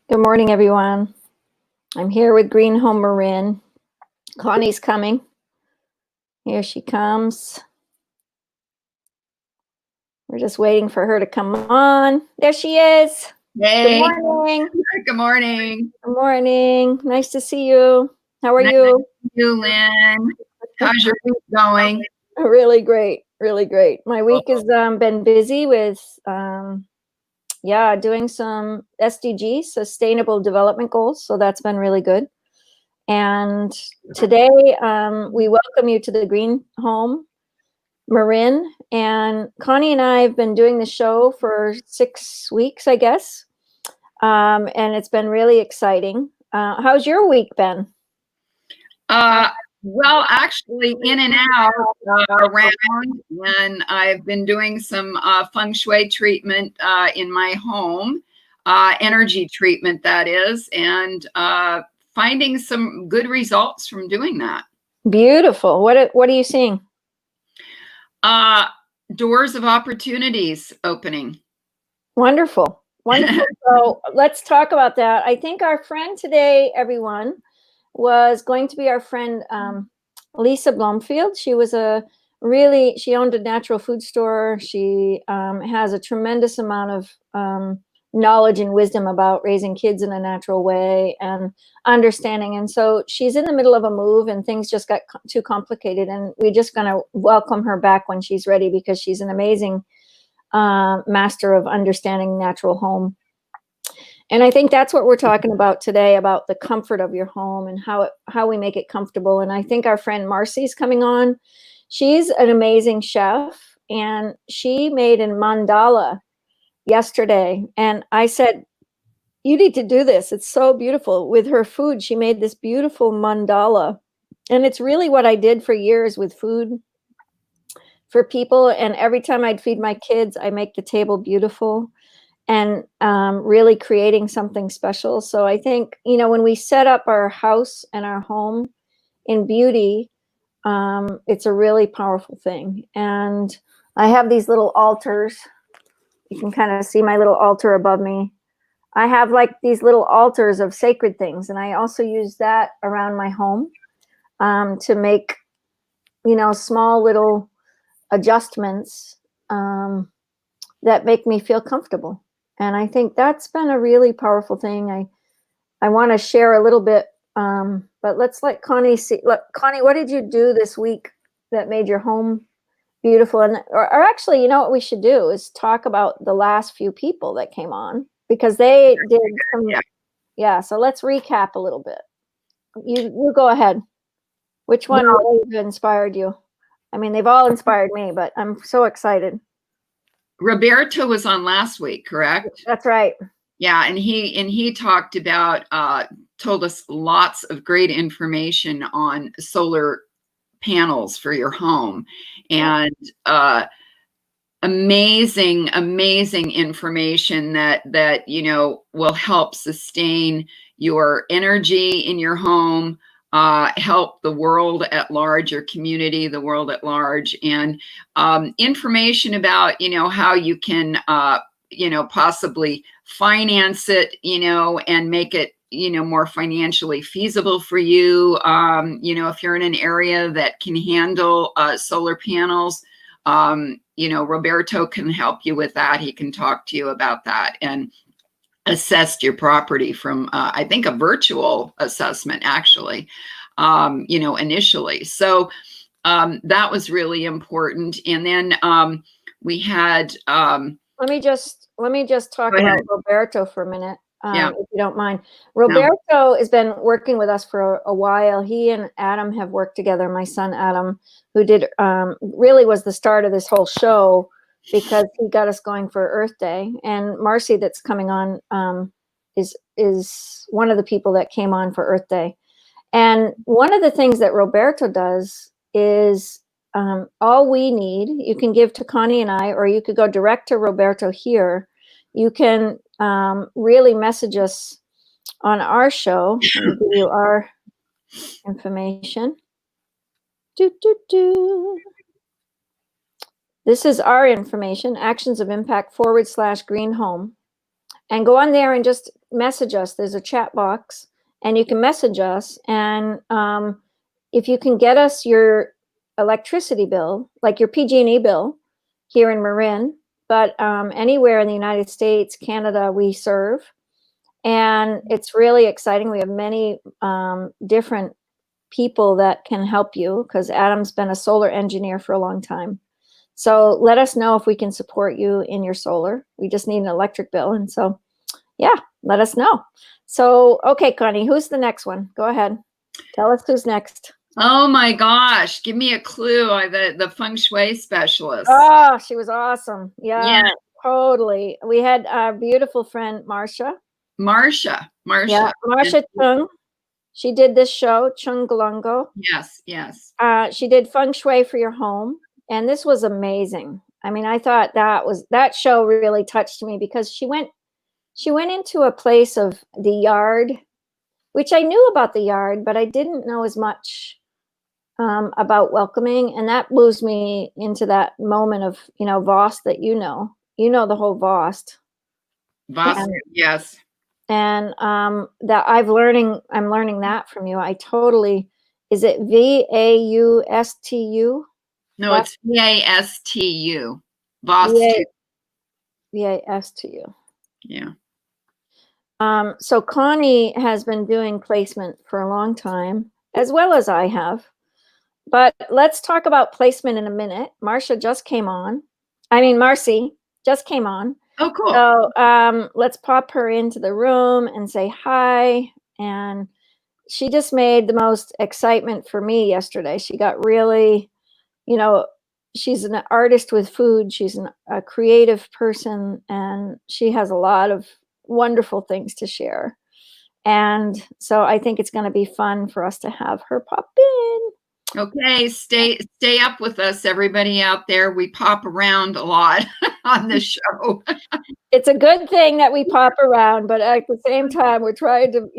Good morning, everyone. I'm here with Green Home Marin. Connie's coming. Here she comes. We're just waiting for her to come on. There she is. Hey, Good morning. good morning. Good morning. Nice to see you. How are Nice you? to see you, Lynn. How's your week going? Really great. Really great. My week has been busy with, doing some SDGs, Sustainable Development Goals. So that's been really good. And today we welcome you to the Green Home Marin, and Connie and I have been doing the show for 6 weeks, I guess, and it's been really exciting. How's your week been? Well, actually, in and out around, and I've been doing some feng shui treatment in my home, energy treatment, that is, and finding some good results from doing that. Beautiful. What are you seeing? Doors of opportunities opening. Wonderful. Wonderful. So let's talk about that. I think our friend today, everyone, was going to be our friend Lisa Blomfield. She owned a natural food store. She has a tremendous amount of knowledge and wisdom about raising kids in a natural way and understanding. And so she's in the middle of a move and things just got too complicated. And we're just going to welcome her back when she's ready, because she's an amazing master of understanding natural home. And I think that's what we're talking about today, about the comfort of your home and how we make it comfortable. And I think our friend Marcy's coming on. She's an amazing chef, and she made a mandala yesterday. And I said, you need to do this. It's so beautiful. With her food, she made this beautiful mandala. And it's really what I did for years with food for people. And every time I'd feed my kids, I make the table beautiful and really creating something special. So I think, when we set up our house and our home in beauty, it's a really powerful thing. And I have these little altars. You can kind of see my little altar above me. I have like these little altars of sacred things. And I also use that around my home to make, small little adjustments that make me feel comfortable. And I think that's been a really powerful thing. I want to share a little bit, but let's let Connie see. Look, Connie, what did you do this week that made your home beautiful? And or actually, what we should do is talk about the last few people that came on, because they did some. Yeah. So let's recap a little bit. You go ahead. Which one really inspired you? I mean, they've all inspired me, but I'm so excited. Roberto was on last week, correct? That's right. Yeah, and he talked about told us lots of great information on solar panels for your home, and amazing information that will help sustain your energy in your home, help the world at large, your community, the world at large, and information about how you can possibly finance it, and make it more financially feasible for you. If you're in an area that can handle solar panels, Roberto can help you with that. He can talk to you about that and assess your property from, I think, a virtual assessment, actually, initially. So that was really important. And then we had. Let me just talk about Roberto for a minute, if you don't mind. No. Roberto has been working with us for a while. He and Adam have worked together. My son Adam, who did really was the start of this whole show, because he got us going for Earth Day. And Marcy, that's coming on, is one of the people that came on for Earth Day. And one of the things that Roberto does is, all we need, you can give to Connie and I, or you could go direct to Roberto here. You can really message us on our show. Let me give you our information. This is our information, Actions of Impact /Green Home. and go on there and just message us. There's a chat box, and you can message us. And if you can get us your electricity bill, like your PG&E bill here in Marin, but anywhere in the United States, Canada, we serve. And it's really exciting. We have many different people that can help you, because Adam's been a solar engineer for a long time. So let us know if we can support you in your solar. We just need an electric bill. And so, yeah, let us know. So, okay, Connie, who's the next one? Go ahead. Tell us who's next. Oh my gosh. Give me a clue. The feng shui specialist. Oh, she was awesome. Yeah, Yeah. totally. We had our beautiful friend, Marsha. Marsha. Yeah, Marsha Chung. She did this show, Chung Galungo. Yes, yes. She did feng shui for your home, and this was amazing. I mean, I thought that show really touched me, because she went into a place of the yard, which I knew about the yard, but I didn't know as much about welcoming, and that moves me into that moment of, Vost, that the whole Vost. Vost, yes. And that I'm learning that from you. Is it VAUSTU? No, it's VASTU. Vostu. VASTU. Yeah. So Connie has been doing placement for a long time, as well as I have. But let's talk about placement in a minute. Marcy just came on. Oh, cool. So let's pop her into the room and say hi. And she just made the most excitement for me yesterday. She got really, she's an artist with food. She's a creative person, and she has a lot of wonderful things to share. And so I think it's going to be fun for us to have her pop in. Okay, stay up with us, everybody out there. We pop around a lot on this show. It's a good thing that we pop around, but at the same time, we're trying to,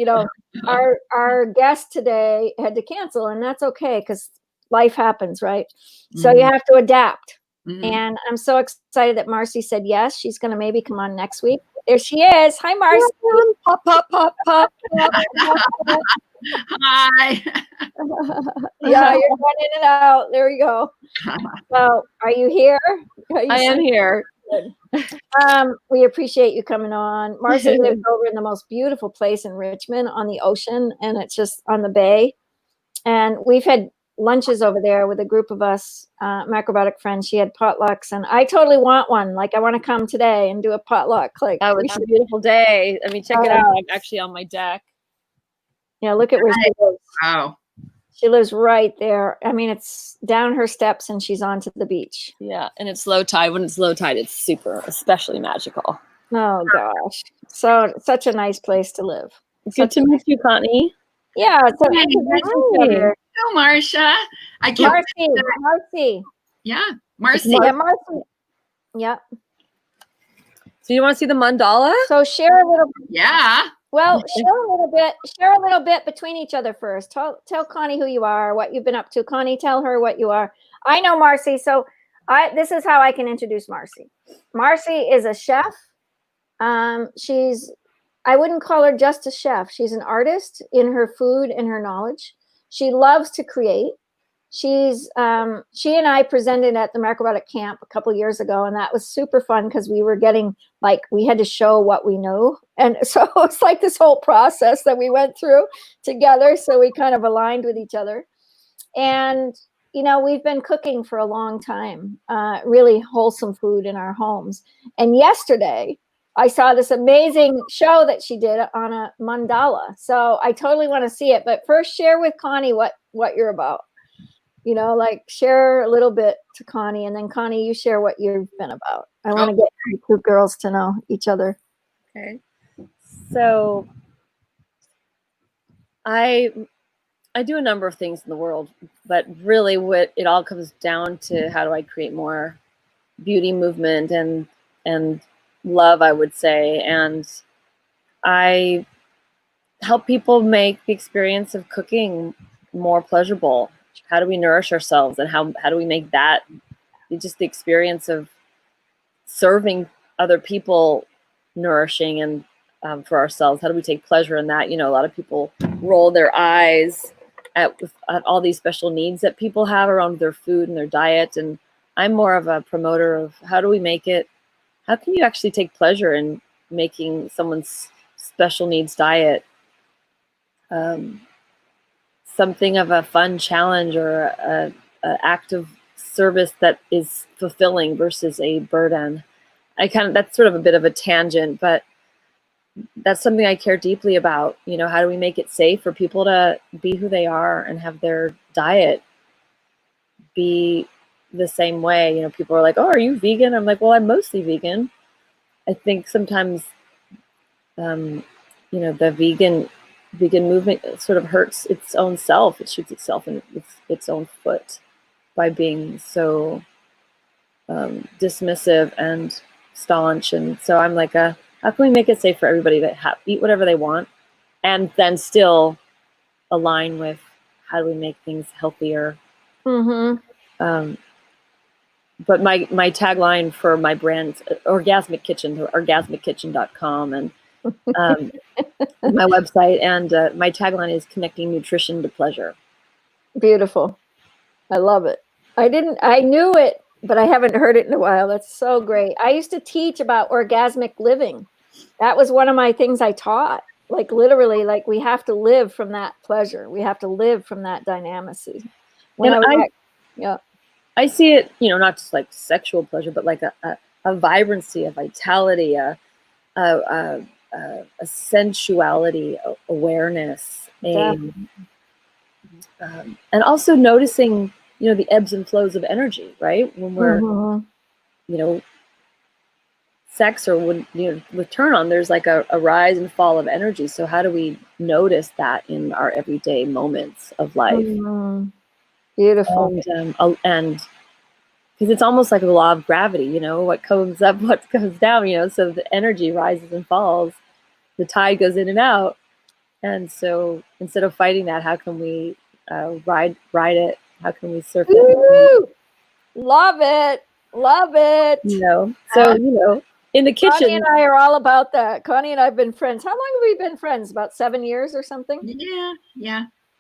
our guest today had to cancel, and that's okay, because life happens, right? Mm-hmm. So you have to adapt. Mm-hmm. And I'm so excited that Marcy said yes. She's going to maybe come on next week. There she is. Hi, Marcy. Pop, pop, pop, pop. Hi. Yeah, you're going in and out. There you go. So, are you here? I am here. We appreciate you coming on. Marcy lives over in the most beautiful place in Richmond on the ocean, and it's just on the bay. And we've had lunches over there with a group of us, macrobiotic friends. She had potlucks, and I totally want one. Like, I want to come today and do a potluck. Like, oh, it's a beautiful day. I mean, check it out. I'm actually on my deck. Yeah, look at where she lives. Wow. She lives right there. I mean, it's down her steps and she's onto the beach. Yeah, and it's low tide. When it's low tide, it's especially magical. Oh, gosh. So, such a nice place to live. Good to meet you, Connie. Yeah, it's a nice to meet you. Hello, Marsha. Marcy. Yeah, Marcy. Yeah, Marcy. Yeah. So you want to see the mandala? So share a little. Yeah. Well, share a little bit between each other first. Tell Connie who you are, what you've been up to. Connie, tell her what you are. I know Marcy, so this is how I can introduce Marcy. Marcy is a chef. I wouldn't call her just a chef. She's an artist in her food and her knowledge. She loves to create. She and I presented at the Macrobiotic Camp a couple years ago, and that was super fun, because we were getting, we had to show what we know. And so it's like this whole process that we went through together. So we kind of aligned with each other. And, we've been cooking for a long time, really wholesome food in our homes. And yesterday, I saw this amazing show that she did on a mandala. So I totally want to see it. But first, share with Connie what you're about. Share a little bit to Connie, and then Connie, you share what you've been about. I want to get you two girls to know each other. Okay. So I do a number of things in the world, but really what it all comes down to, how do I create more beauty movement and love, I would say. And I help people make the experience of cooking more pleasurable. How do we nourish ourselves, and how do we make that just the experience of serving other people nourishing and for ourselves? How do we take pleasure in that? You know, a lot of people roll their eyes at all these special needs that people have around their food and their diet. And I'm more of a promoter of how do we make it, how can you actually take pleasure in making someone's special needs diet something of a fun challenge or a act of service that is fulfilling versus a burden. That's sort of a bit of a tangent, but that's something I care deeply about. You know, how do we make it safe for people to be who they are and have their diet be the same way? You know, people are like, oh, are you vegan? I'm like, well, I'm mostly vegan. I think sometimes, you know, the vegan movement sort of hurts its own self. It shoots itself in its own foot by being so dismissive and staunch. And so I'm like, how can we make it safe for everybody to eat whatever they want and then still align with how do we make things healthier? Mm-hmm. But my tagline for my brand, Orgasmic Kitchen, orgasmickitchen.com, and my website, and my tagline is connecting nutrition to pleasure. Beautiful. I love it. I knew it, but I haven't heard it in a while. That's so great. I used to teach about orgasmic living. That was one of my things I taught. Like literally, like we have to live from that pleasure. We have to live from that dynamicy. I see it, you know, not just like sexual pleasure, but like a vibrancy, a vitality, a sensuality, awareness, and also noticing, you know, the ebbs and flows of energy, right? When we're, you know, sex or when, you know, with turn on, there's like a rise and fall of energy. So how do we notice that in our everyday moments of life? Beautiful. And because it's almost like a law of gravity, you know, what comes up, what comes down, you know, so the energy rises and falls, the tide goes in and out. And so instead of fighting that, how can we ride it? How can we surf it? Woo! Love it. Love it. You know, so, you know, in the kitchen. Connie and I are all about that. Connie and I have been friends. How long have we been friends? About 7 years or something?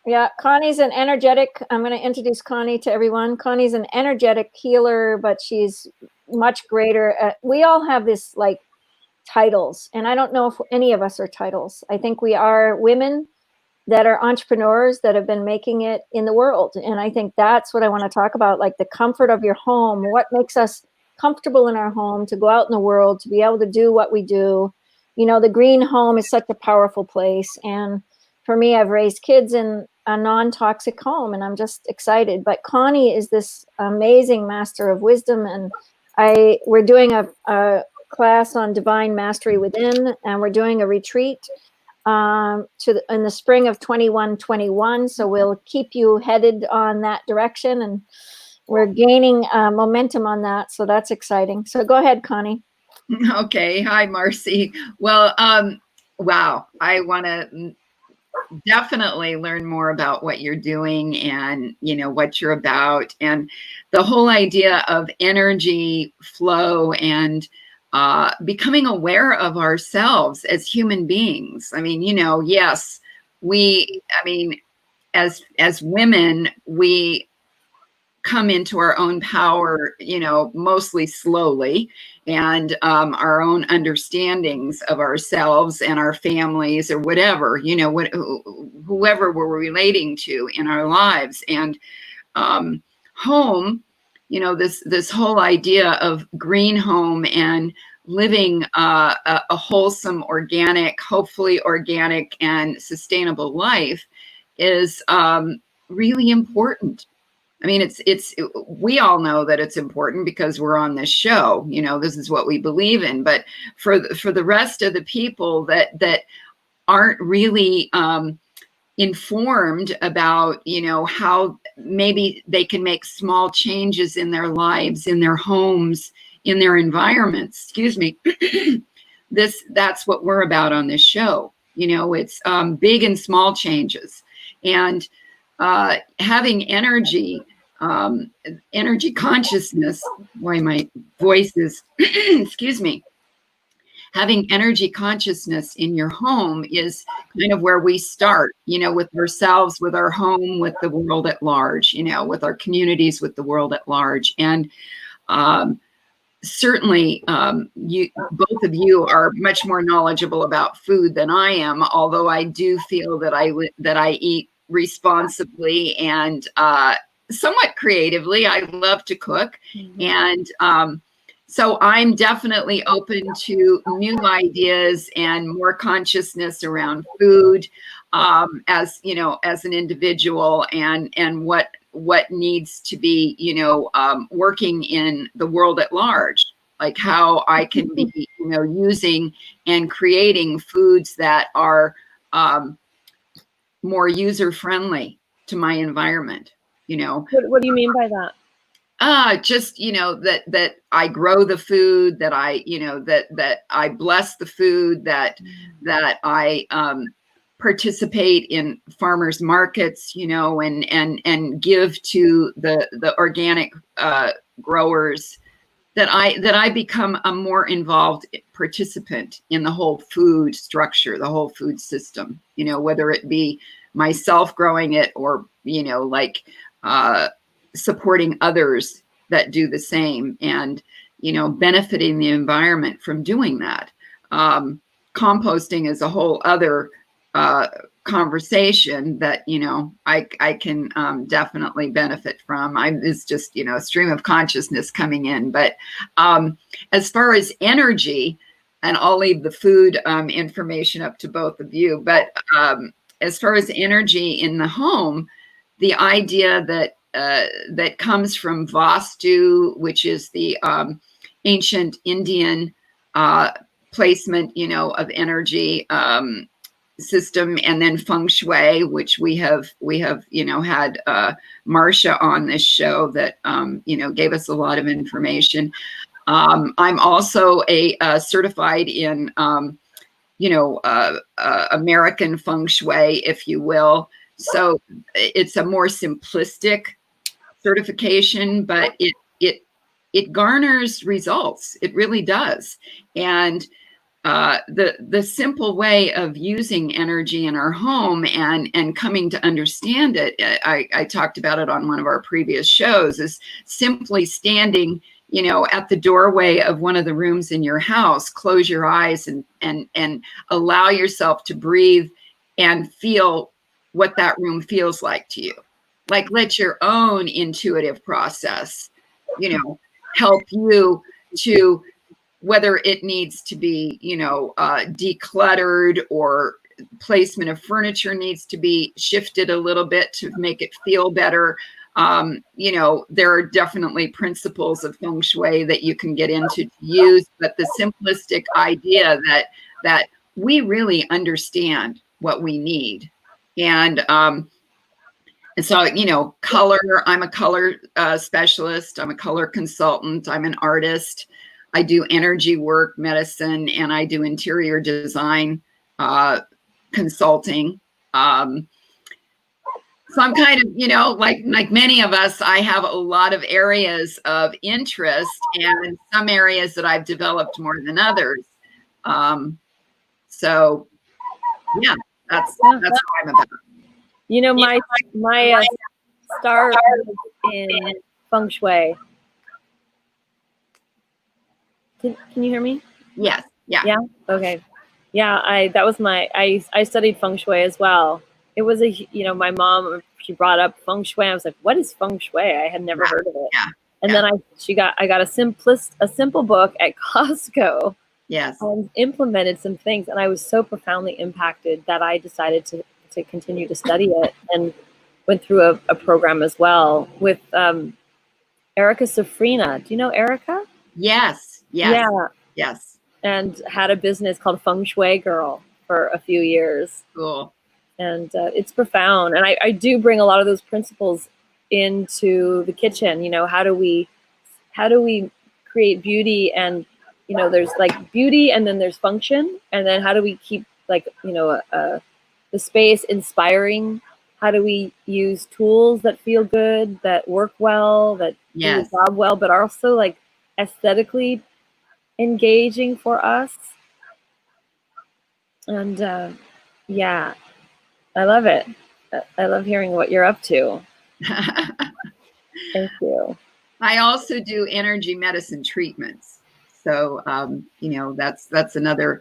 Yeah, Connie's an energetic. I'm going to introduce Connie to everyone. Connie's an energetic healer, but she's much greater. We all have this like titles, and I don't know if any of us are titles. I think we are women that are entrepreneurs that have been making it in the world. And I think that's what I want to talk about, like the comfort of your home, what makes us comfortable in our home to go out in the world, to be able to do what we do. You know, the green home is such a powerful place. And for me, I've raised kids in a non-toxic home, and I'm just excited. But Connie is this amazing master of wisdom. And we're doing a class on divine mastery within, and we're doing a retreat in the spring of 21. So we'll keep you headed on that direction, and we're gaining momentum on that. So that's exciting. So go ahead, Connie. Okay. Hi, Marcy. Well, wow. I want to definitely learn more about what you're doing and, you know, what you're about, and the whole idea of energy flow and becoming aware of ourselves as human beings. I mean, you know, yes, as women, we come into our own power, you know, mostly slowly, and our own understandings of ourselves and our families or whatever, you know, whoever we're relating to in our lives. And home, you know, this whole idea of green home and living a wholesome, organic, hopefully organic and sustainable life is really important. I mean, we all know that it's important because we're on this show, you know, this is what we believe in. But for the rest of the people that aren't really informed about, you know, how maybe they can make small changes in their lives, in their homes, in their environments, excuse me, that's what we're about on this show. You know, it's big and small changes. And having energy consciousness, why my voice is, excuse me, having energy consciousness in your home is kind of where we start, with ourselves, with our home, with the world at large, with our communities, with the world at large. And certainly, you both of you are much more knowledgeable about food than I am, although I do feel that I eat responsibly and somewhat creatively. I love to cook. And so I'm definitely open to new ideas and more consciousness around food, as an individual, and what needs to be, working in the world at large, like how I can be, using and creating foods that are more user-friendly to my environment, What do you mean by that? Just, that I grow the food, that I, that I bless the food, that I participate in farmers markets, and give to the organic growers, that I become a more involved participant in the whole food structure, the whole food system, whether it be myself growing it or, supporting others that do the same, and, benefiting the environment from doing that. Composting is a whole other conversation that, I can definitely benefit from. It's just, a stream of consciousness coming in. But as far as energy, and I'll leave the food information up to both of you, but as far as energy in the home, the idea that comes from Vastu, which is the ancient Indian placement, of energy system, and then feng shui, which we have had Marcia on this show that gave us a lot of information. I'm also a certified in American feng shui, if you will. So it's a more simplistic certification, but it garners results. It really does. And the simple way of using energy in our home and coming to understand it, I talked about it on one of our previous shows, is simply standing, at the doorway of one of the rooms in your house, close your eyes and allow yourself to breathe and feel what that room feels like to you. Like, let your own intuitive process, help you to, whether it needs to be, decluttered, or placement of furniture needs to be shifted a little bit to make it feel better. There are definitely principles of feng shui that you can get into to use, but the simplistic idea that we really understand what we need. And so, color, I'm a color specialist. I'm a color consultant. I'm an artist. I do energy work, medicine, and I do interior design consulting. So I'm kind of, like many of us, I have a lot of areas of interest, and some areas that I've developed more than others. So yeah, that's what I'm about. My star in feng shui. Can you hear me? Yes. Yeah. Yeah. Okay. Yeah. I studied feng shui as well. It was my mom, she brought up feng shui. I was like, what is feng shui? I had never heard of it. Yeah. And then I got a simple book at Costco. Yes. And implemented some things, and I was so profoundly impacted that I decided to continue to study it, and went through a program as well with Erica Safrina. Do you know Erica? Yes. Yes. Yeah. Yes. And had a business called Feng Shui Girl for a few years. Cool. And it's profound. And I do bring a lot of those principles into the kitchen. How do we create beauty, and there's like beauty, and then there's function, and then how do we keep the space inspiring? How do we use tools that feel good, that work well, that do the job well, but are also like aesthetically engaging for us? And yeah, I love it. I love hearing what you're up to. Thank you. I also do energy medicine treatments. So, you know, that's another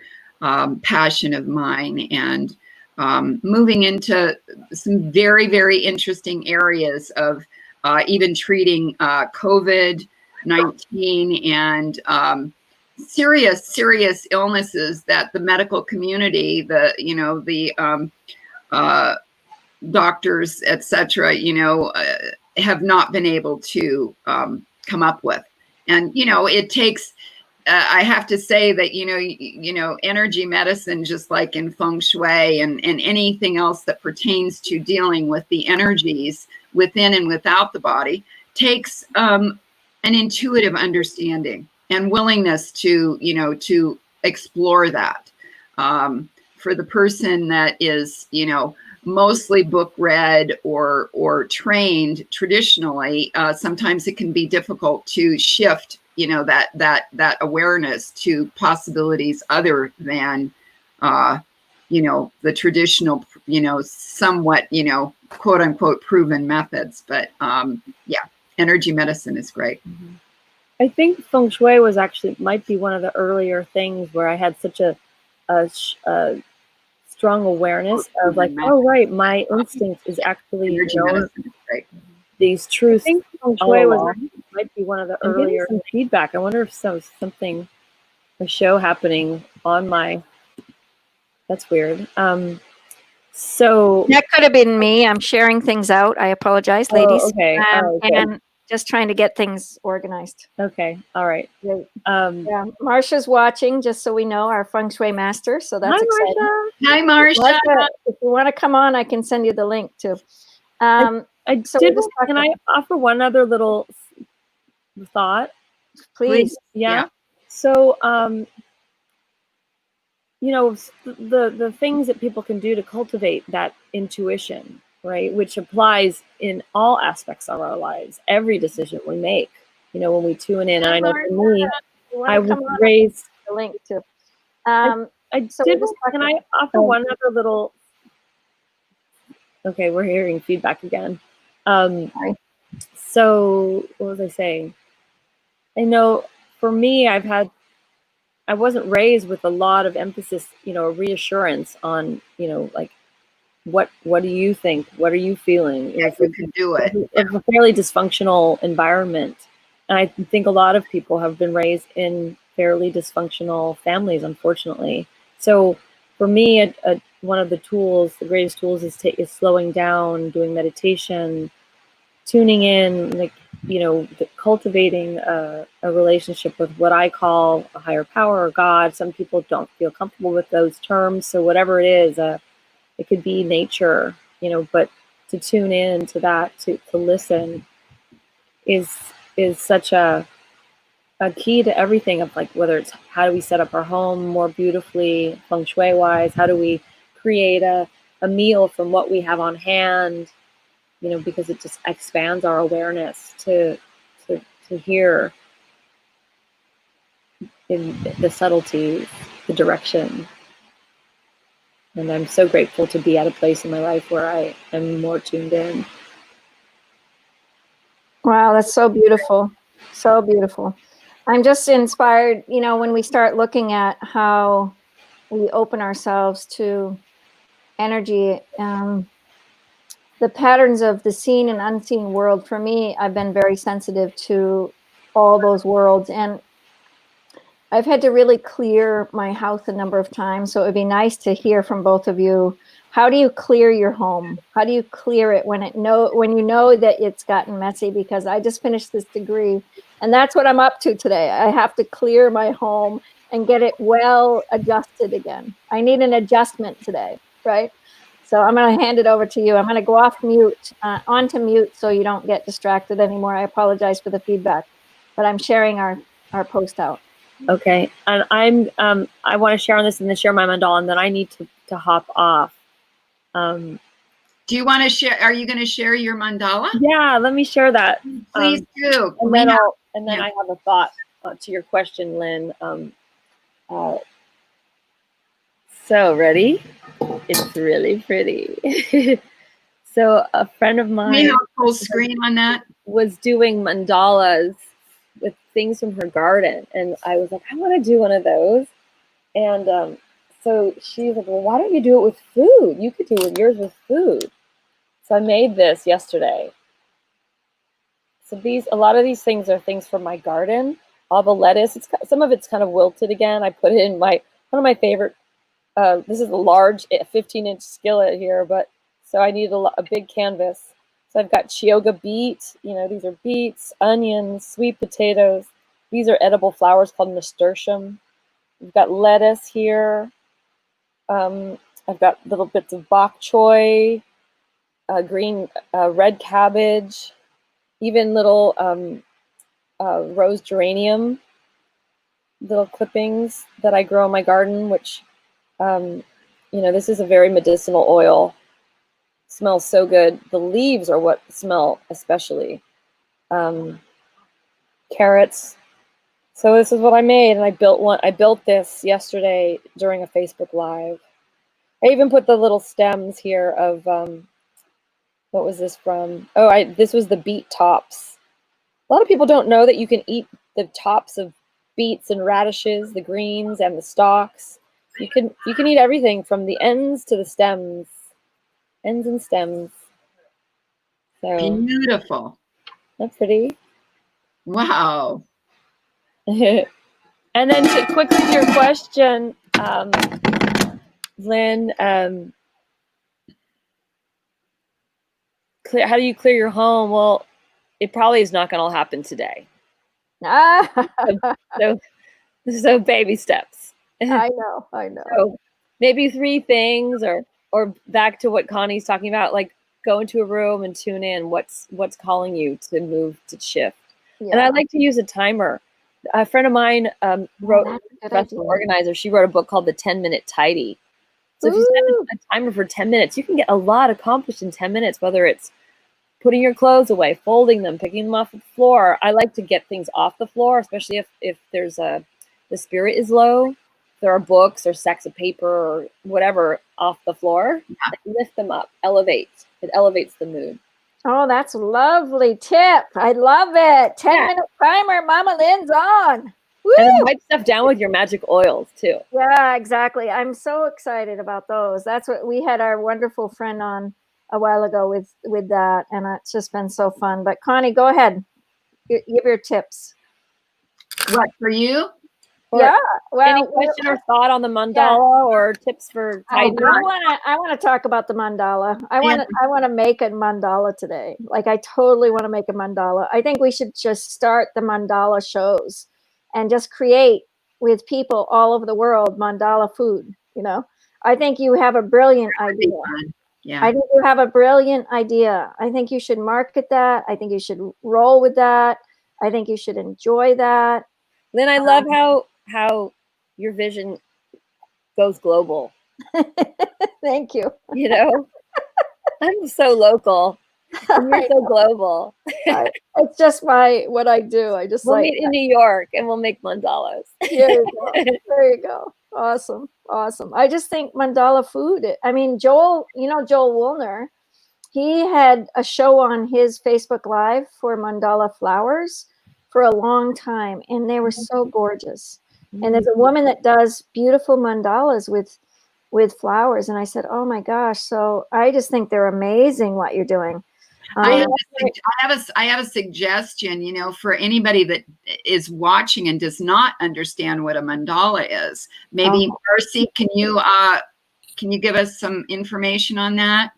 passion of mine, and moving into some very, very interesting areas of even treating COVID-19 and serious illnesses that the medical community, the doctors, etc., have not been able to come up with. And it takes. I have to say that energy medicine, just like in feng shui and anything else that pertains to dealing with the energies within and without the body, takes an intuitive understanding and willingness to explore that. For the person that is mostly book read or trained traditionally, sometimes it can be difficult to shift that awareness to possibilities other than the traditional somewhat quote unquote proven methods. But yeah, energy medicine is great. I think feng shui might be one of the earlier things where I had such a strong awareness of like, oh right, my instinct is actually these truths. I think feng shui might be one of the earlier. Some feedback. I wonder if something, a show happening on my. That's weird. So that could have been me. I'm sharing things out. I apologize, ladies. Okay. And just trying to get things organized. Okay. All right. Great. Yeah. Marsha's watching, just so we know, our feng shui master. So that's exciting. Hi, Marsha. If you want to come on, I can send you the link too. Can I offer one other little thought? Please. Yeah. So, the things that people can do to cultivate that intuition, right? Which applies in all aspects of our lives, every decision we make, when we tune in. And I know for me, I was raised the link to. Can I offer one other little? Okay, we're hearing feedback again. So what was I saying? I know for me, I wasn't raised with a lot of emphasis, a reassurance on, like, what do you think? What are you feeling? Yeah, you can do it. It's a fairly dysfunctional environment. And I think a lot of people have been raised in fairly dysfunctional families, unfortunately. So for me, one of the greatest tools is slowing down, doing meditation, tuning in, cultivating a relationship with what I call a higher power or God. Some people don't feel comfortable with those terms. So whatever it is, it could be nature, but to tune in to that, to listen is such a key to everything, of like, whether it's how do we set up our home more beautifully, feng shui wise, how do we create a meal from what we have on hand, because it just expands our awareness to hear in the subtleties, the direction. And I'm so grateful to be at a place in my life where I am more tuned in. Wow, that's so beautiful. So beautiful. I'm just inspired, when we start looking at how we open ourselves to energy, the patterns of the seen and unseen world. For me, I've been very sensitive to all those worlds, and I've had to really clear my house a number of times. So it would be nice to hear from both of you. How do you clear your home? How do you clear it when you know that it's gotten messy? Because I just finished this degree, and that's what I'm up to today. I have to clear my home and get it well adjusted again. I need an adjustment today, right? So I'm going to hand it over to you. I'm going to go off mute, onto mute, so you don't get distracted anymore. I apologize for the feedback, but I'm sharing our post out. Okay, and I want to share on this and then share my mandala, and then I need to hop off. Do you want to share? Are you going to share your mandala? Yeah, let me share that. Please do. And then I have a thought to your question, Lynn. So ready? It's really pretty. So a friend of Can we mine have full screen on that? was doing mandalas with things from her garden, and I was like, I want to do one of those. And so she's like, well, why don't you do it with food? You could do yours with food. So I made this yesterday. So a lot of these things are things from my garden. All the lettuce, some of it's kind of wilted again. I put it in one of my favorite. This is a large 15-inch skillet here, but so I need a big canvas. So I've got Chioggia beet. These are beets, onions, sweet potatoes. These are edible flowers called nasturtium. We've got lettuce here. I've got little bits of bok choy, green, red cabbage, even little rose geranium, little clippings that I grow in my garden, which, this is a very medicinal oil. Smells so good. The leaves are what smell especially. Carrots. So this is what I made, and I built this yesterday during a Facebook Live. I even put the little stems here of, what was this from? Oh, this was the beet tops. A lot of people don't know that you can eat the tops of beets and radishes, the greens and the stalks. You can eat everything from the ends to the stems. Ends and stems. So Beautiful. that's pretty. Wow. And then to quickly to your question, Lynn, how do you clear your home? Well, it probably is not going to happen today. So baby steps. I know. So maybe 3 things, or back to what Connie's talking about, like go into a room and tune in what's calling you to move, to shift. Yeah. And I like to use a timer. A friend of mine wrote, a professional organizer, she wrote a book called The 10-Minute Tidy. So if you set a timer for 10 minutes, you can get a lot accomplished in 10 minutes, whether it's putting your clothes away, folding them, picking them off the floor. I like to get things off the floor, especially if there's the spirit is low. If there are books or stacks of paper or whatever off the floor, lift them up, elevate. It elevates the mood. Oh, that's a lovely tip. I love it. 10-minute timer, Mama Lynn's on. Woo! And then wipe stuff down with your magic oils too. Yeah, exactly. I'm so excited about those. That's what we had our wonderful friend on a while ago with that, and it's just been so fun. But Connie, go ahead. Give your tips. What, for you? Yeah. Well, any question or thought on the mandala or tips for tidying? I want to talk about the mandala. I want to make a mandala today. Like, I totally want to make a mandala. I think we should just start the mandala shows and just create with people all over the world mandala food. I think you have a brilliant idea. Yeah. I think you have a brilliant idea. I think you should market that. I think you should roll with that. I think you should enjoy that. Lynn, I love how your vision goes global. Thank you. I'm so local. And you're so global. It's just what I do. I just we'll meet in New York and we'll make mandalas. There you go. There you go. Awesome. I just think mandala food. I mean, Joel Woolner, he had a show on his Facebook Live for mandala flowers for a long time, and they were so gorgeous. And there's a woman that does beautiful mandalas with flowers, and I said, oh my gosh. So I just think they're amazing what you're doing. I have a suggestion, for anybody that is watching and does not understand what a mandala is. Maybe Mercy, can you give us some information on that?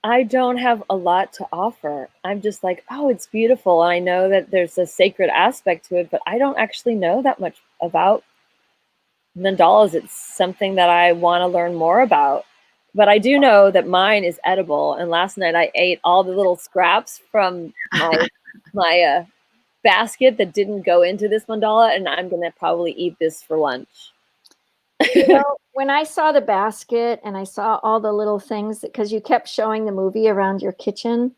I don't have a lot to offer. I'm just like, oh, it's beautiful. And I know that there's a sacred aspect to it, but I don't actually know that much about mandalas. It's something that I want to learn more about. But I do know that mine is edible. And last night I ate all the little scraps from my basket that didn't go into this mandala. And I'm going to probably eat this for lunch. When I saw the basket and I saw all the little things, because you kept showing the movie around your kitchen,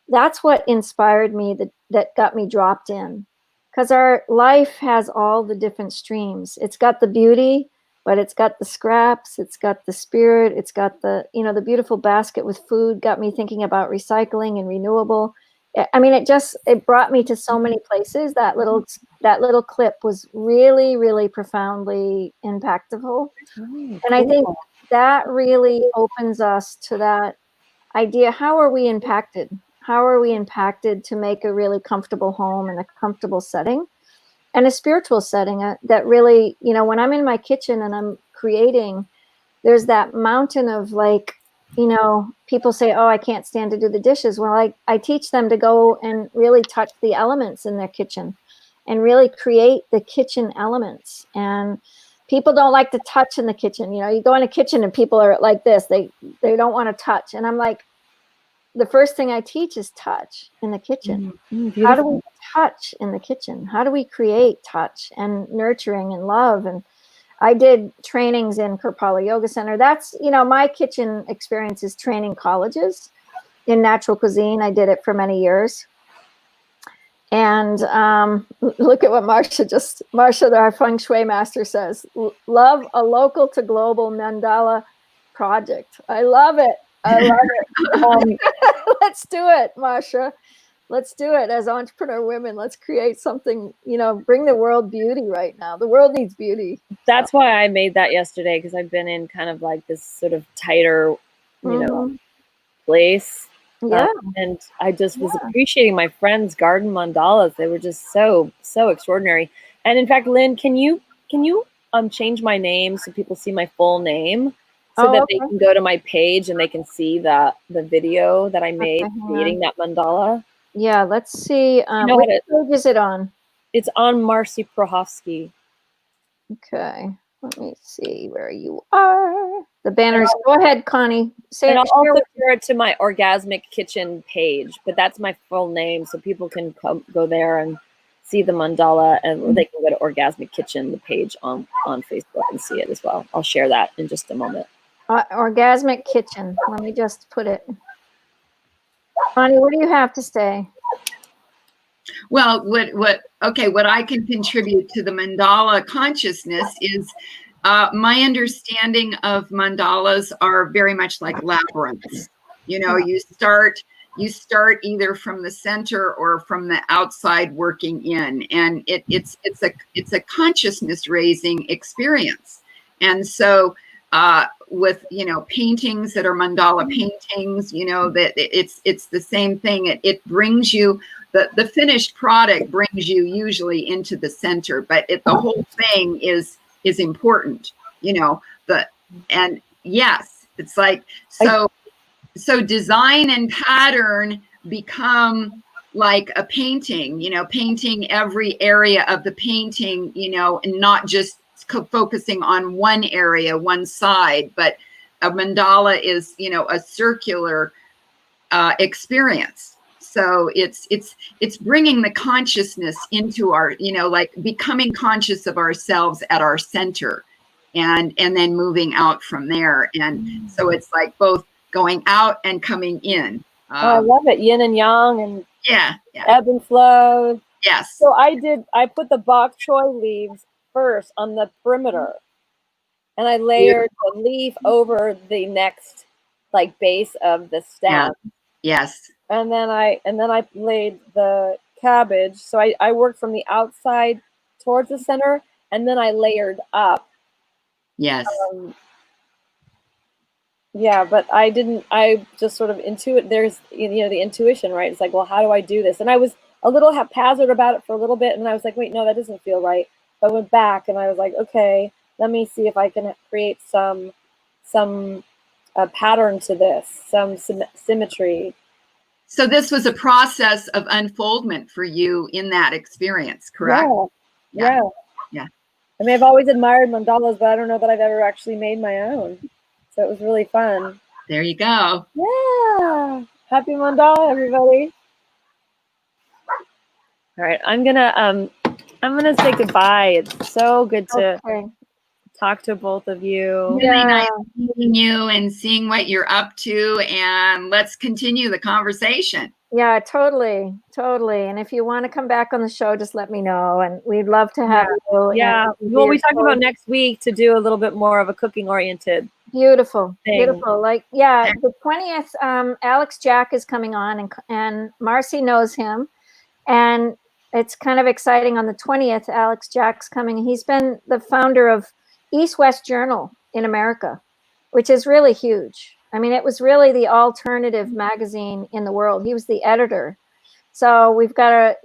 that's what inspired me, that got me dropped in. because our life has all the different streams. It's got the beauty, but it's got the scraps, it's got the spirit, it's got the, you know, the beautiful basket with food got me thinking about recycling and renewable. I mean, it brought me to so many places. That little clip was really, really profoundly impactful. And I think that really opens us to that idea. How are we impacted? How are we impacted to make a really comfortable home and a comfortable setting and a spiritual setting that really, you know, when I'm in my kitchen and I'm creating, there's that mountain of like, you know, people say, oh, I can't stand to do the dishes. Well, I teach them to go and really touch the elements in their kitchen and really create the kitchen elements. And people don't like to touch in the kitchen. You know, you go in a kitchen and people are like this, they don't want to touch. And I'm like, the first thing I teach is touch in the kitchen. How do we touch in the kitchen? How do we create touch and nurturing and love? And I did trainings in Kripalu Yoga Center. That's, you know, my kitchen experience is training colleges in natural cuisine. I did it for many years. And look at what Marsha, our feng shui master, says. Love a local to global mandala project. I love it. I love it. Let's do it, Marsha. Let's do it as entrepreneur women. Let's create something, you know, bring the world beauty right now. The world needs beauty. That's why I made that yesterday, because I've been in kind of like this sort of tighter, you know, place. Yeah. And I just was appreciating my friends' garden mandalas. They were just so extraordinary. And in fact, Lynn, can you change my name so people see my full name, so that they can go to my page and they can see the video that I made creating that mandala? Yeah, let's see. What page is it on? It's on Marcy Prohofsky. Okay, let me see where you are. The banners. Go ahead, Connie. Say and I'll also share it to my Orgasmic Kitchen page, but that's my full name, so people can go there and see the mandala, and they can go to Orgasmic Kitchen, the page on Facebook, and see it as well. I'll share that in just a moment. Orgasmic Kitchen. Let me just put it. Connie, what do you have to say? Well, what I can contribute to the mandala consciousness is my understanding of mandalas are very much like labyrinths. You know, you start either from the center or from the outside working in, and it's a consciousness raising experience. And so with, you know, paintings that are mandala paintings, you know, that it's the same thing. It brings you the finished product brings you usually into the center, but the whole thing is important, you know. And yes, it's like so design and pattern become like a painting, you know, painting every area of the painting, you know, and not just focusing on one area, one side, but a mandala is, you know, a circular experience. So it's bringing the consciousness into our, you know, like becoming conscious of ourselves at our center, and then moving out from there. And so it's like both going out and coming in. I love it. Yin and yang, and yeah. Ebb and flow. Yes. So I put the bok choy leaves first on the perimeter, and I layered the leaf over the next like base of the stem. Yes. And then I laid the cabbage. So I worked from the outside towards the center, and then I layered up. Yes. Yeah, but I just sort of intuit. There's, you know, the intuition, right? It's like, well, how do I do this? And I was a little haphazard about it for a little bit, and I was like, wait, no, that doesn't feel right. But I went back and I was like, okay, let me see if I can create some pattern to this, some symmetry. So this was a process of unfoldment for you in that experience, correct? Yeah. I mean, I've always admired mandalas, but I don't know that I've ever actually made my own. So it was really fun. There you go. Yeah. Happy mandala, everybody. All right, I'm gonna say goodbye. It's so good to talk to both of you. Really nice meeting you and seeing what you're up to, and let's continue the conversation. Yeah, totally. And if you want to come back on the show, just let me know, and we'd love to have you. Yeah. and Well, we your talked about story. next week to do a little bit more of a cooking oriented. Beautiful. thing. Like, yeah, the 20th, Alex Jack is coming on, and Marcy knows him, and it's kind of exciting. On the 20th, Alex Jack's coming. He's been the founder of East West Journal in America, which is really huge. I mean, it was really the alternative magazine in the world. He was the editor. So we've got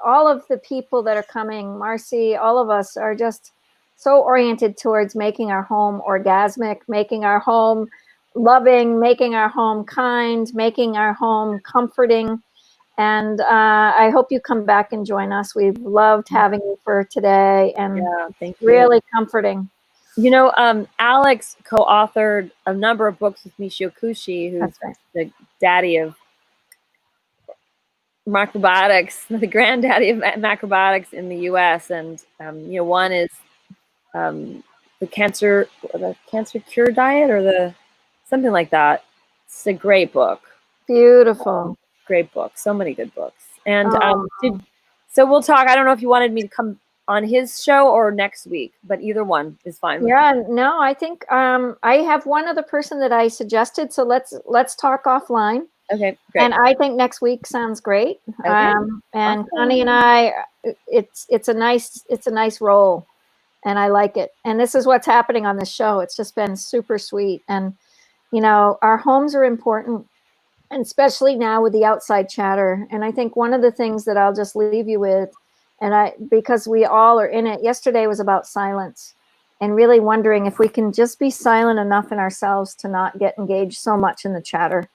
all of the people that are coming, Marcy, all of us are just so oriented towards making our home orgasmic, making our home loving, making our home kind, making our home comforting. And I hope you come back and join us. We've loved having you for today, and Thank you. really comforting. You know, Alex co-authored a number of books with Michio Kushi, who's the daddy of macrobiotics, the granddaddy of macrobiotics in the U.S. And one is the cancer cure diet, or something like that. It's a great book. Beautiful. Great book. So many good books. And so we'll talk. I don't know if you wanted me to come on his show or next week, but either one is fine. Yeah, no, I think I have one other person that I suggested, so let's talk offline. Okay, great. And I think next week sounds great. Okay. And Awesome. Connie and I, it's a nice role, and I like it. And this is what's happening on this show. It's just been super sweet. And our homes are important, and especially now with the outside chatter. And I think one of the things that I'll just leave you with, because we all are in it. Yesterday was about silence, and really wondering if we can just be silent enough in ourselves to not get engaged so much in the chatter,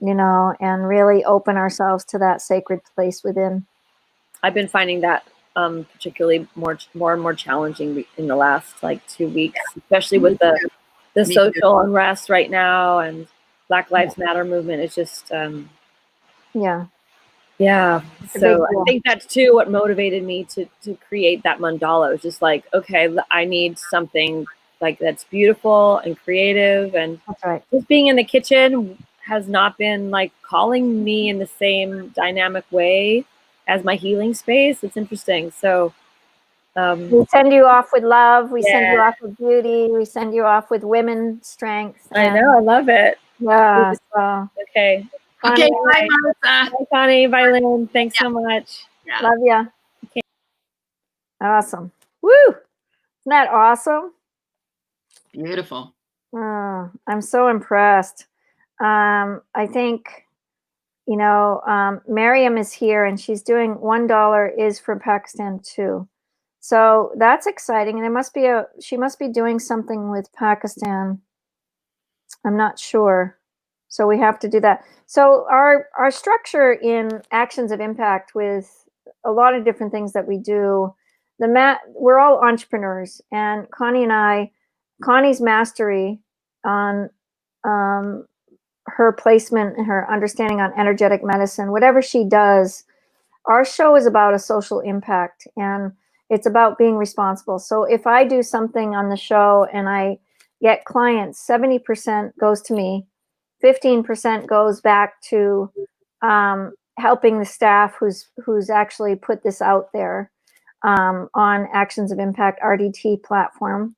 and really open ourselves to that sacred place within. I've been finding that particularly more and more challenging in the last 2 weeks, especially with the social unrest right now and Black Lives Matter movement. It's just so I think that's too what motivated me to create that mandala. It was just like, okay, I need something that's beautiful and creative, and That's right. just being in the kitchen has not been calling me in the same dynamic way as my healing space. It's interesting. So we send you off with love. We send you off with beauty. We send you off with women strength. I know. I love it. Yeah. So. Okay. Okay. Bye, Martha. Bye, Connie. Bye, Lynn. Thanks so much. Yeah. Love ya. Okay. Awesome. Woo! Isn't that awesome? Beautiful. Oh, I'm so impressed. I think, Miriam is here, and she's doing $1 is from Pakistan too. So that's exciting. And she must be doing something with Pakistan. I'm not sure. So we have to do that. So our structure in Actions of Impact, with a lot of different things that we do, we're all entrepreneurs, and Connie's mastery on her placement and her understanding on energetic medicine, whatever she does, our show is about a social impact, and it's about being responsible. So if I do something on the show and I get clients, 70% goes to me, 15% goes back to helping the staff who's actually put this out there on Actions of Impact RDT platform.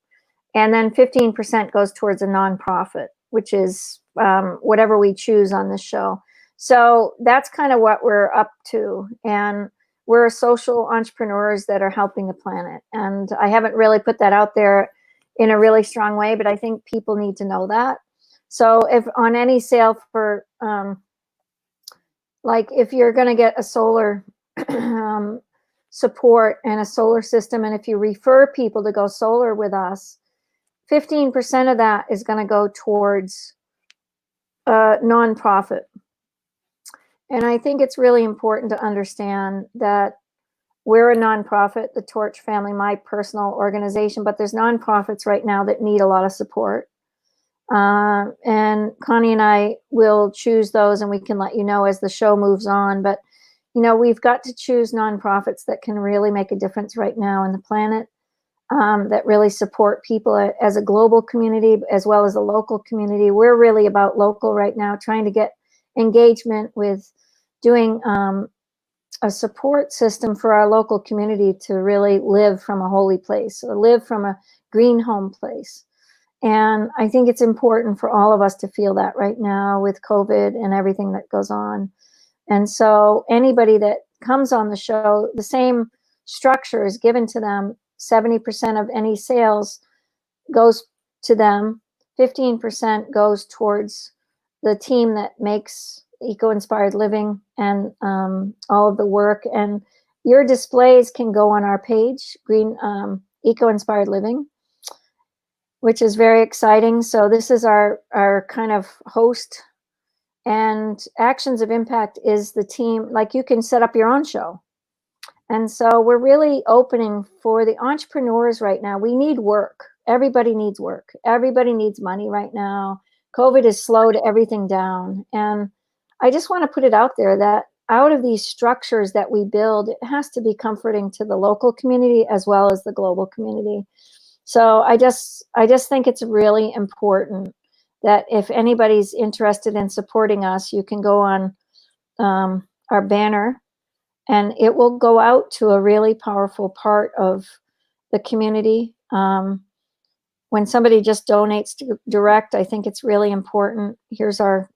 And then 15% goes towards a nonprofit, which is whatever we choose on this show. So that's kind of what we're up to. And we're social entrepreneurs that are helping the planet. And I haven't really put that out there in a really strong way, but I think people need to know that. So if on any sale for, if you're going to get a solar support and a solar system, and if you refer people to go solar with us, 15% of that is going to go towards a nonprofit. And I think it's really important to understand that we're a nonprofit, the Torch Family, my personal organization, but there's nonprofits right now that need a lot of support. And Connie and I will choose those, and we can let you know as the show moves on. But, we've got to choose nonprofits that can really make a difference right now in the planet. that really support people as a global community as well as a local community. We're really about local right now, trying to get engagement with doing a support system for our local community to really live from a holy place or live from a green home place. And I think it's important for all of us to feel that right now with COVID and everything that goes on. And so anybody that comes on the show, the same structure is given to them. 70% of any sales goes to them. 15% goes towards the team that makes Eco-Inspired Living and all of the work. And your displays can go on our page, Green Eco-Inspired Living, which is very exciting. So this is our kind of host, and Actions of Impact is the team. Like, you can set up your own show. And so we're really opening for the entrepreneurs right now. We need work. Everybody needs work. Everybody needs money right now. COVID has slowed everything down. And I just want to put it out there that out of these structures that we build, it has to be comforting to the local community as well as the global community. So I just think it's really important that if anybody's interested in supporting us, you can go on our banner, and it will go out to a really powerful part of the community. When somebody just donates direct, I think it's really important. Here's our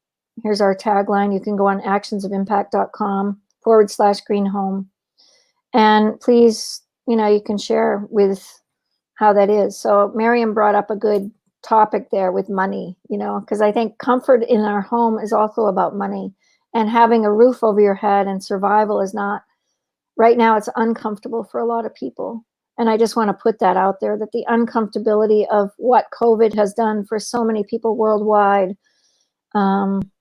tagline. You can go on actionsofimpact.com/green home. And please, you can share with how that is. So Miriam brought up a good topic there with money, because I think comfort in our home is also about money, and having a roof over your head and survival is not, right now it's uncomfortable for a lot of people. And I just want to put that out there, that the uncomfortability of what COVID has done for so many people worldwide,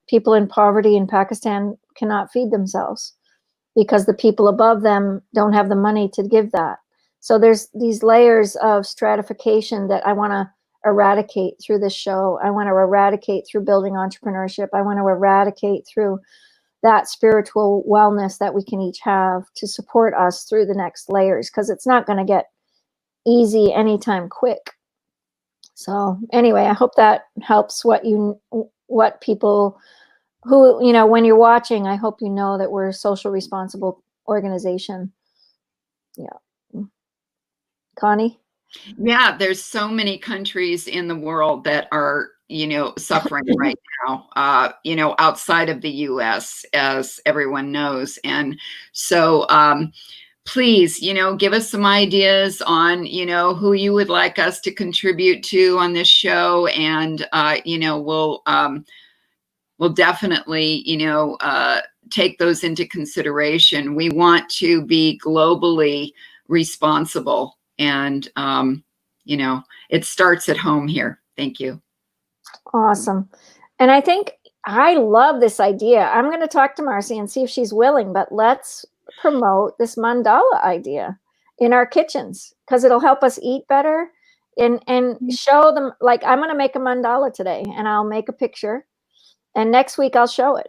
people in poverty in Pakistan cannot feed themselves because the people above them don't have the money to give that. So there's these layers of stratification that I want to eradicate through this show. I want to eradicate through building entrepreneurship. I want to eradicate through that spiritual wellness that we can each have to support us through the next layers, because it's not going to get easy anytime quick. So anyway, I hope that helps what people who, when you're watching, I hope you know that we're a social responsible organization. Yeah. Connie? Yeah, there's so many countries in the world that are, suffering right now, outside of the US, as everyone knows. And so please, give us some ideas on, who you would like us to contribute to on this show. And, we'll definitely, take those into consideration. We want to be globally responsible. And, it starts at home here. Thank you. Awesome. And I think I love this idea. I'm going to talk to Marcy and see if she's willing, but let's promote this mandala idea in our kitchens, because it'll help us eat better and show them. Like, I'm going to make a mandala today, and I'll make a picture, and next week I'll show it,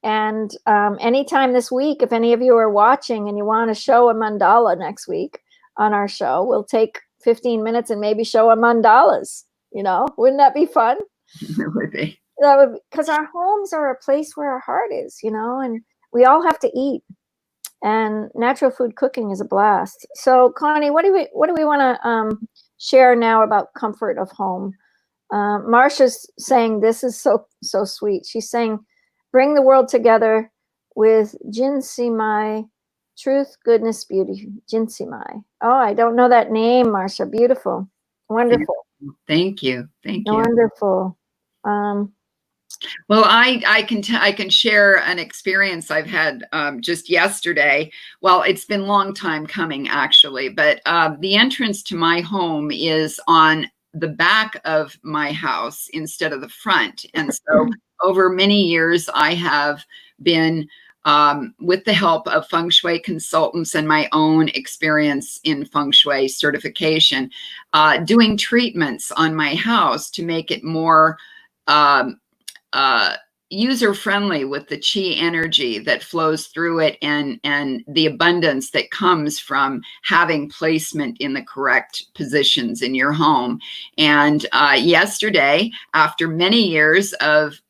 and anytime this week, if any of you are watching and you want to show a mandala next week on our show, we'll take 15 minutes and maybe show a mandalas. Wouldn't that be fun? It would be. That would, because our homes are a place where our heart is, and we all have to eat, and natural food cooking is a blast. So Connie, what do we want to share now about comfort of home? Marsha's saying this is so sweet. She's saying, bring the world together with Jinsimai, truth, goodness, beauty. Jinsimai. Oh, I don't know that name, Marsha. Beautiful. Wonderful. Thank you. Thank you. Wonderful. Well, I can share an experience I've had just yesterday. Well, it's been a long time coming, actually, but the entrance to my home is on the back of my house instead of the front. And so over many years, I have been, with the help of feng shui consultants and my own experience in feng shui certification, doing treatments on my house to make it more user friendly with the chi energy that flows through it, and the abundance that comes from having placement in the correct positions in your home. And yesterday, after many years of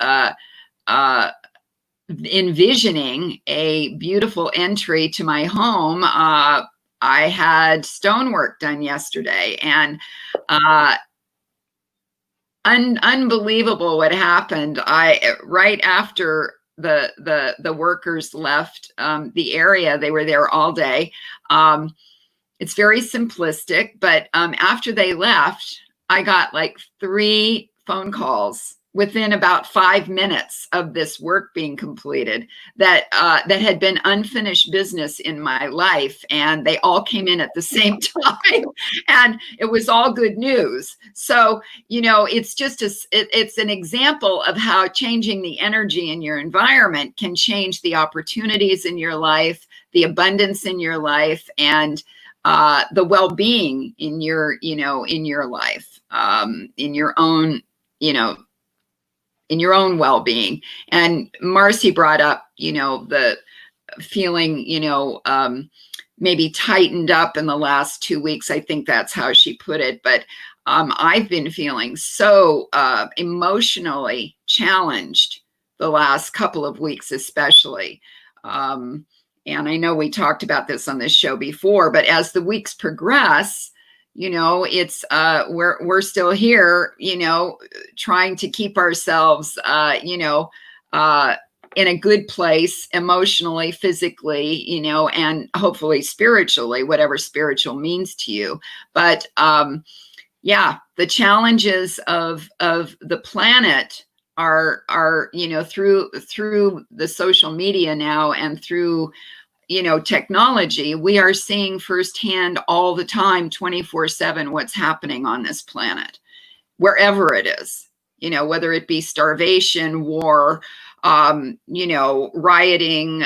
envisioning a beautiful entry to my home, I had stonework done yesterday, and unbelievable what happened. Right after the workers left the area, they were there all day. It's very simplistic, but after they left, I got like 3 phone calls within about 5 minutes of this work being completed that had been unfinished business in my life, and they all came in at the same time, and it was all good news. So, you know, it's just it's an example of how changing the energy in your environment can change the opportunities in your life, the abundance in your life, and the well-being in your, in your life, in your own, in your own well-being. And Marcy brought up, the feeling, maybe tightened up in the last 2 weeks. I think that's how she put it. But I've been feeling so emotionally challenged the last couple of weeks, especially. And I know we talked about this on this show before, but as the weeks progress, it's we're still here, trying to keep ourselves, in a good place emotionally, physically, and hopefully spiritually, whatever spiritual means to you. But yeah, the challenges of the planet are through the social media now, and through technology, we are seeing firsthand all the time, 24/7, what's happening on this planet, wherever it is, whether it be starvation, war, rioting,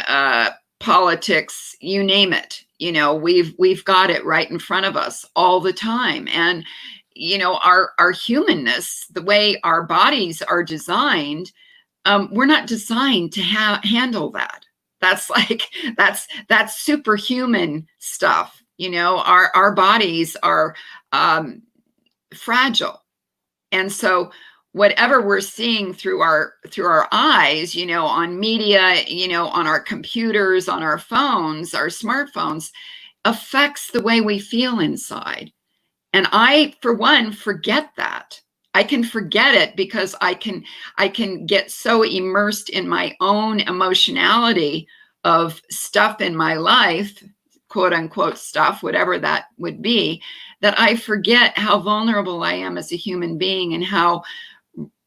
politics, you name it. We've got it right in front of us all the time. And our humanness, the way our bodies are designed, we're not designed to handle that. That's that's superhuman stuff. Our bodies are fragile. And so whatever we're seeing through our eyes, on media, on our computers, on our phones, our smartphones, affects the way we feel inside. And I, for one, forget that. I can forget it because I can get so immersed in my own emotionality of stuff in my life, quote unquote stuff, whatever that would be, that I forget how vulnerable I am as a human being, and how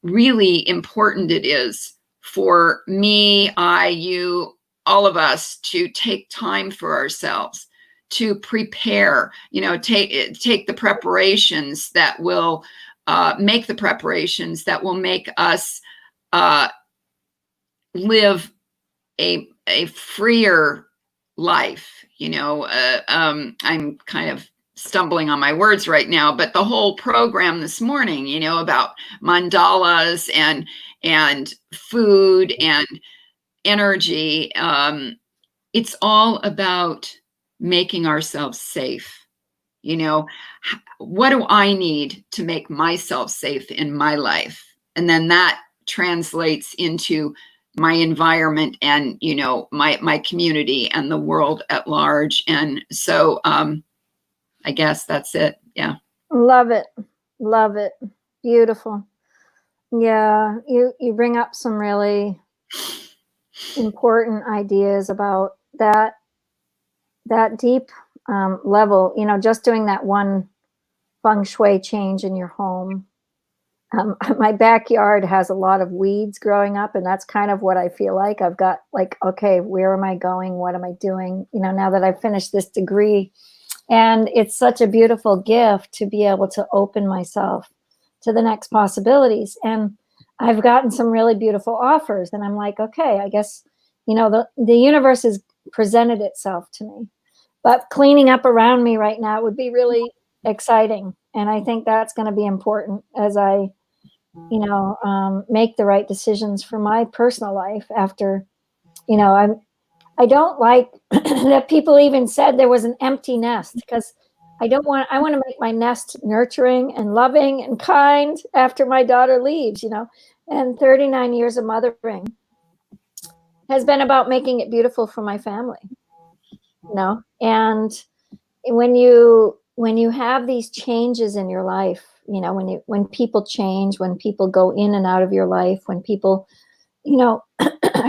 really important it is for me, you, all of us, to take time for ourselves, to prepare, take the preparations that will make the preparations that will make us live a freer life. I'm kind of stumbling on my words right now, but the whole program this morning, about mandalas and food and energy, it's all about making ourselves safe. What do I need to make myself safe in my life? And then that translates into my environment and, my community and the world at large. And so I guess that's it. Yeah. Love it. Love it. Beautiful. Yeah. You bring up some really important ideas about that deep level, just doing that one feng shui change in your home. My backyard has a lot of weeds growing up, and that's kind of what I feel like. I've got like, okay, where am I going? What am I doing? Now that I've finished this degree, and it's such a beautiful gift to be able to open myself to the next possibilities. And I've gotten some really beautiful offers, and I'm like, okay, I guess, the universe has presented itself to me. But cleaning up around me right now would be really exciting. And I think that's going to be important as I make the right decisions for my personal life after, I don't like that people even said there was an empty nest, because I want to make my nest nurturing and loving and kind after my daughter leaves, and 39 years of mothering has been about making it beautiful for my family, and when you have these changes in your life, when people change, when people go in and out of your life, when people,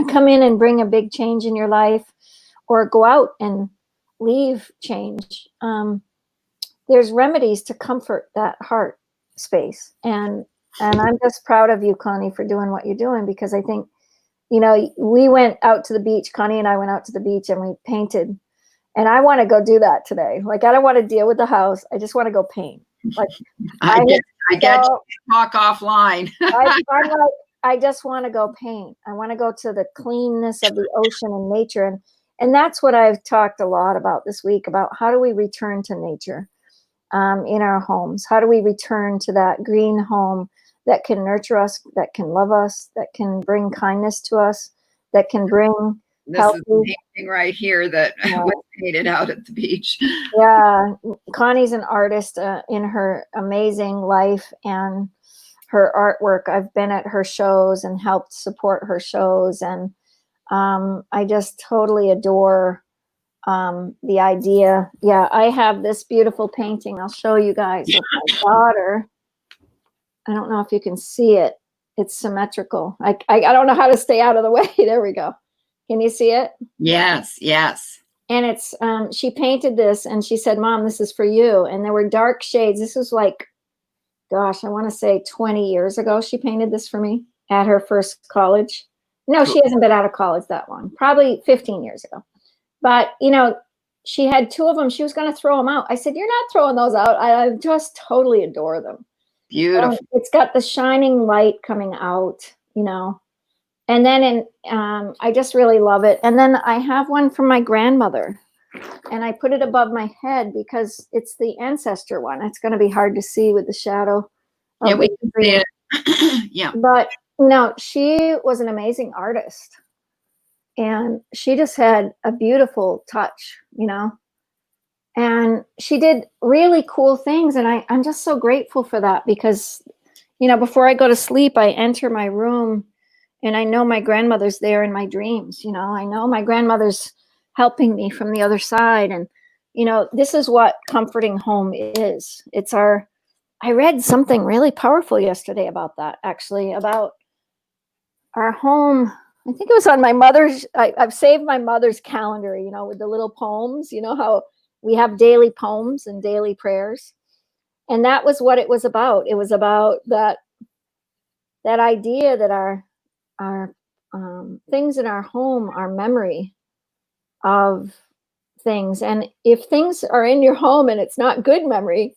come in and bring a big change in your life or go out and leave change, there's remedies to comfort that heart space. And I'm just proud of you, Connie, for doing what you're doing, because I think, we went out to the beach, Connie and I went out to the beach and we painted. And I want to go do that today. Like, I don't want to deal with the house. I just want to go paint. Like, I get you. Talk offline. I just want to go paint. I want to go to the cleanness of the ocean and nature. And that's what I've talked a lot about this week, about how do we return to nature in our homes? How do we return to that green home that can nurture us, that can love us, that can bring kindness to us, that can bring this healthy. Is the painting right here that was painted out at the beach. Yeah, Connie's an artist in her amazing life and her artwork. I've been at her shows and helped support her shows, and I just totally adore the idea. Yeah, I have this beautiful painting. I'll show you guys with my daughter. I don't know if you can see it. It's symmetrical. I don't know how to stay out of the way. There we go. Can you see it? Yes, yes. And it's, she painted this and she said, Mom, this is for you. And there were dark shades. This was like, gosh, I want to say 20 years ago, she painted this for me at her first college. No, she hasn't been out of college that long, probably 15 years ago. But, she had two of them. She was going to throw them out. I said, you're not throwing those out. I just totally adore them. Beautiful. It's got the shining light coming out, and then I just really love it. And then I have one from my grandmother, and I put it above my head because it's the ancestor one. It's going to be hard to see with the shadow. Yeah, we can see it. Yeah. But, she was an amazing artist, and she just had a beautiful touch, and she did really cool things. And I'm just so grateful for that, because, before I go to sleep, I enter my room and I know my grandmother's there in my dreams. I know my grandmother's helping me from the other side. And, this is what comforting home is. I read something really powerful yesterday about that, actually, about our home. I think it was on my mother's, I've saved my mother's calendar, with the little poems, how we have daily poems and daily prayers. And that was what it was about. It was about that idea that our things in our home are memory of things. And if things are in your home and it's not good memory,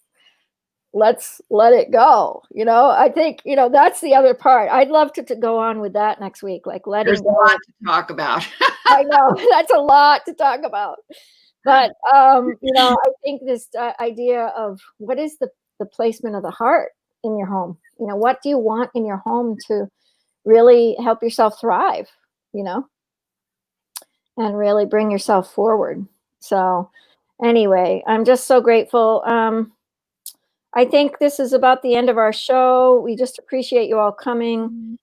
let's let it go. I think, that's the other part. I'd love to go on with that next week. Like, there's a lot to talk about. I know that's a lot to talk about. But, I think this idea of what is the placement of the heart in your home? What do you want in your home to really help yourself thrive, and really bring yourself forward? So anyway, I'm just so grateful. I think this is about the end of our show. We just appreciate you all coming.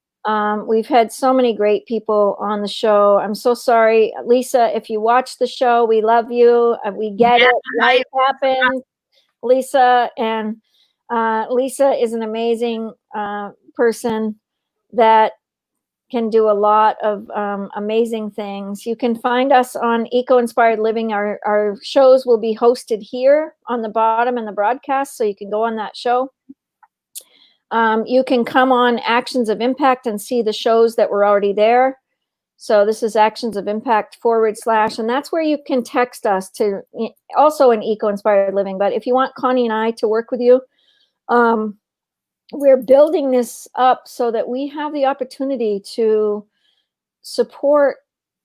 We've had so many great people on the show. I'm so sorry, Lisa, if you watch the show, we love you. We get it. Life happens, Lisa. And Lisa is an amazing person that can do a lot of amazing things. You can find us on Eco Inspired Living. Our shows will be hosted here on the bottom in the broadcast, so you can go on that show. You can come on Actions of Impact and see the shows that were already there. So this is Actions of Impact / and that's where you can text us to, also in Eco Inspired Living. But if you want Connie and I to work with you, we're building this up so that we have the opportunity to support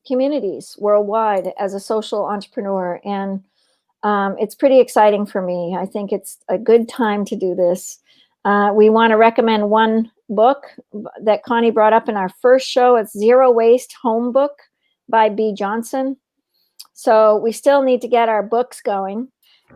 communities worldwide as a social entrepreneur. And it's pretty exciting for me. I think it's a good time to do this. We want to recommend one book that Connie brought up in our first show. It's Zero Waste Home Book by B. Johnson. So we still need to get our books going.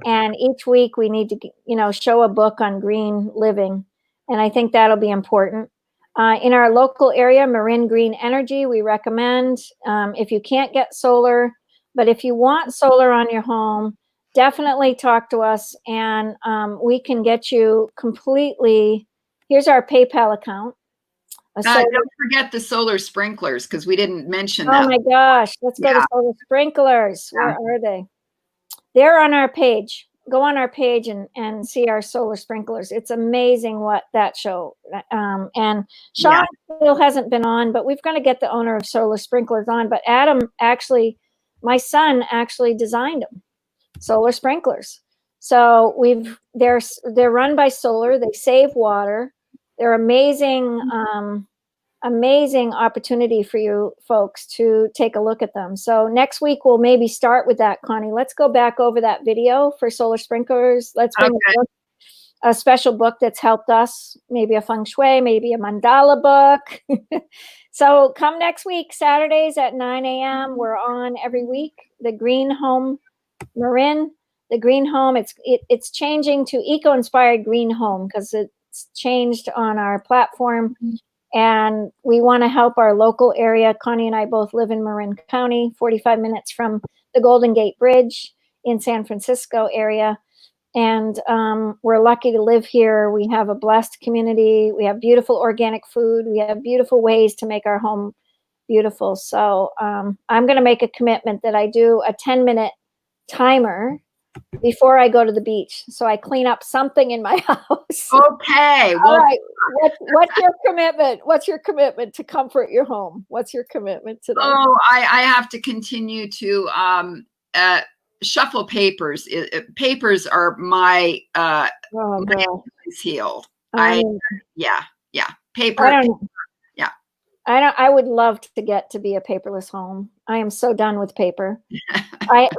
And each week we need to, show a book on green living. And I think that'll be important. In our local area, Marin Green Energy, we recommend, if you can't get solar, but if you want solar on your home, definitely talk to us, and we can get you completely. Here's our PayPal account. Don't forget the solar sprinklers, because we didn't mention Oh that. my gosh, let's go to solar sprinklers. Where are they? They're on our page. Go on our page and see our solar sprinklers. It's amazing what that show. And Sean still hasn't been on, but we've got to get the owner of solar sprinklers on. But Adam actually, my son actually designed them, solar sprinklers. So they're run by solar. They save water. They're amazing. Amazing opportunity for you folks to take a look at them. So next week we'll maybe start with that, Connie. Let's go back over that video for solar sprinklers. Let's bring a special book that's helped us, maybe a feng shui, maybe a mandala book. So come next week, Saturdays at 9 a.m. We're on every week. The Green Home Marin, the Green Home, it's changing to Eco-Inspired Green Home because it's changed on our platform. And we want to help our local area. Connie and I both live in Marin County, 45 minutes from the Golden Gate Bridge in San Francisco area. And we're lucky to live here. We have a blessed community. We have beautiful organic food. We have beautiful ways to make our home beautiful. So I'm going to make a commitment that I do a 10-minute timer before I go to the beach. So I clean up something in my house. Okay. All right. What's your commitment? What's your commitment to comfort your home? What's your commitment to that? Oh, I have to continue to shuffle papers. Papers are my heel. Paper. I would love to get to be a paperless home. I am so done with paper.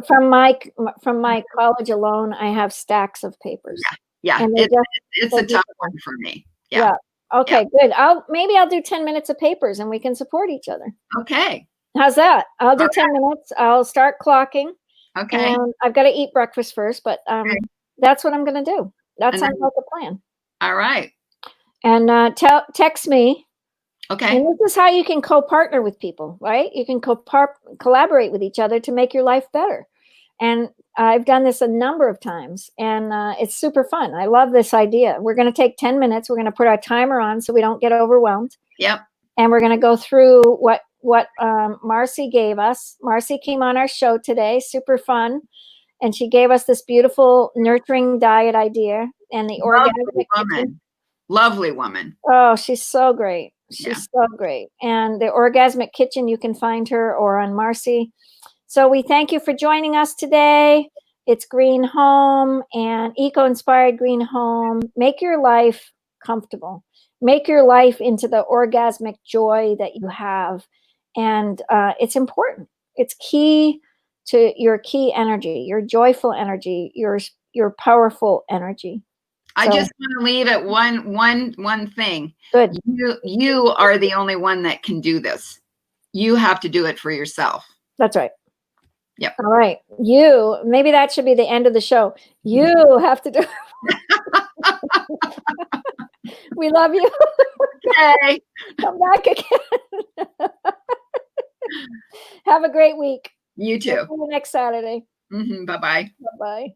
From my college alone, I have stacks of papers. Yeah. It's a tough one for me. Yeah. Okay, good. Maybe I'll do 10 minutes of papers and we can support each other. Okay. How's that? I'll do 10 minutes. I'll start clocking. Okay. And I've got to eat breakfast first, but that's what I'm going to do. That sounds like a plan. All right. And text me. Okay. And this is how you can co-partner with people, right? You can collaborate with each other to make your life better. And I've done this a number of times, and it's super fun. I love this idea. We're going to take 10 minutes. We're going to put our timer on so we don't get overwhelmed. Yep. And we're going to go through what Marcy gave us. Marcy came on our show today, super fun. And she gave us this beautiful nurturing diet idea and the organic kitchen. Lovely woman. Oh, she's so great. She's so great. And the Orgasmic Kitchen, you can find her or on Marcy. So we thank you for joining us today. It's Green Home and Eco-Inspired Green Home. Make your life comfortable. Make your life into the orgasmic joy that you have. And it's important. It's key to your key energy, your joyful energy, your powerful energy. I just want to leave it one thing. Good. You are the only one that can do this. You have to do it for yourself. That's right. Yep. All right. Maybe that should be the end of the show. You have to do it. We love you. Okay. Come back again. Have a great week. You too. See you next Saturday. Bye-bye. Bye-bye.